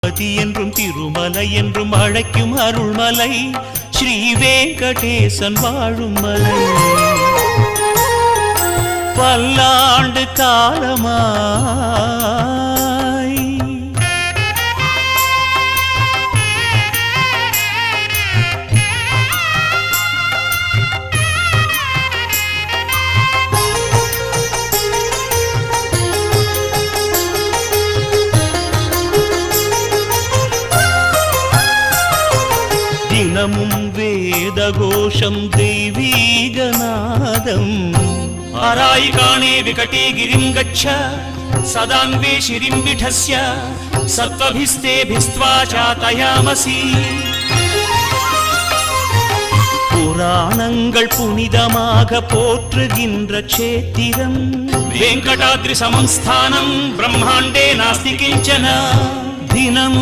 திருப்பதி என்றும் திருமலை என்றும் அழைக்கும் அருள்மலை ஸ்ரீ வெங்கடேசன் வாழும் மலை. பல்லாண்டு காலமாய் தினமும் வேத கோஷம் தெய்வீகநாதம். ஆராயிகானே விகடே கிரிம் கச்ச சதான்வே சிரிம் விடஸ்ய சத்வபிஸ்தேபிஸ்த்வா சாதயாமசி. புராணங்கள் புனிதமாக போற்றுகின்ற க்ஷேத்திரம் வெங்கடாத்ரி சமம் ஸ்தானம் பிரம்மாண்டே நாஸ்தி கிஞ்சன. தினம்